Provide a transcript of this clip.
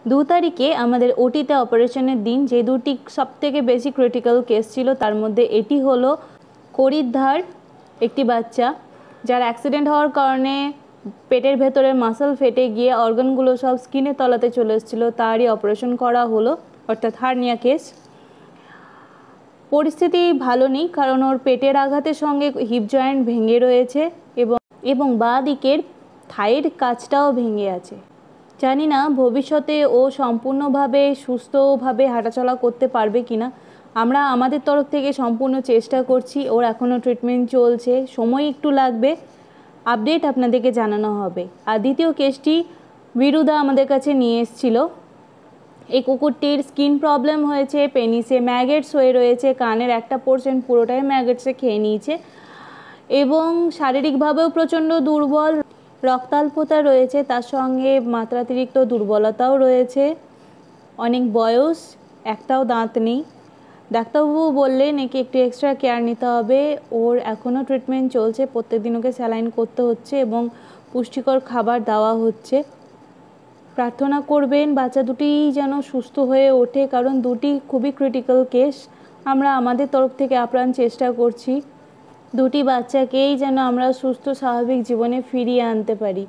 2 তারিখে আমাদের ওটিতে অপারেশনের দিন। যে দুটি সবথেকে বেশি ক্রিটিক্যাল কেস ছিল তার মধ্যে এটি হলো করিদ্ধার একটি বাচ্চা যার অ্যাক্সিডেন্ট হওয়ার কারণে পেটের ভেতরের মাসল ফেটে গিয়ে অর্গানগুলো সব স্কিনের তলাতে চলে এসেছিলো, তারই অপারেশন করা হলো, অর্থাৎ হার্নিয়া কেস। পরিস্থিতি ভালো নেই কারণ ওর পেটের আঘাতের সঙ্গে হিপ জয়েন্ট ভেঙে রয়েছে এবং বাঁ দিকের থাইয়ের কাছটাও ভেঙে আছে। জানি না ভবিষ্যতে ও সম্পূর্ণভাবে সুস্থভাবে হাঁটাচলা করতে পারবে কিনা। আমরা আমাদের তরফ থেকে সম্পূর্ণ চেষ্টা করছি। ওর এখনও ট্রিটমেন্ট চলছে, সময় একটু লাগবে, আপডেট আপনাদেরকে জানানো হবে। আর দ্বিতীয় কেসটি বিরুদা আমাদের কাছে নিয়ে এসেছিল। এই কুকুরটির স্কিন প্রবলেম হয়েছে, পেনিসে ম্যাগেটস হয়ে রয়েছে, কানের একটা পোর্শন পুরোটাই ম্যাগেটসে খেয়ে নিয়েছে এবং শারীরিকভাবেও প্রচণ্ড দুর্বল, রক্তাল্পতা রয়েছে, তার সঙ্গে মাত্রাতিরিক্ত দুর্বলতাও রয়েছে, অনেক বয়স, একটাও দাঁত নেই। ডাক্তারবাবু বললেন একে একটু এক্সট্রা কেয়ার নিতে হবে। ওর এখনও ট্রিটমেন্ট চলছে, প্রত্যেকদিন ওকে স্যালাইন করতে হচ্ছে এবং পুষ্টিকর খাবার দেওয়া হচ্ছে। প্রার্থনা করবেন বাচ্চা দুটি যেন সুস্থ হয়ে ওঠে, কারণ দুটি খুবই ক্রিটিক্যাল কেস। আমরা আমাদের তরফ থেকে আপ্রাণ চেষ্টা করছি দুটি বাচ্চাকেই যেন আমরা সুস্থ স্বাভাবিক জীবনে ফিরিয়ে আনতে পারি।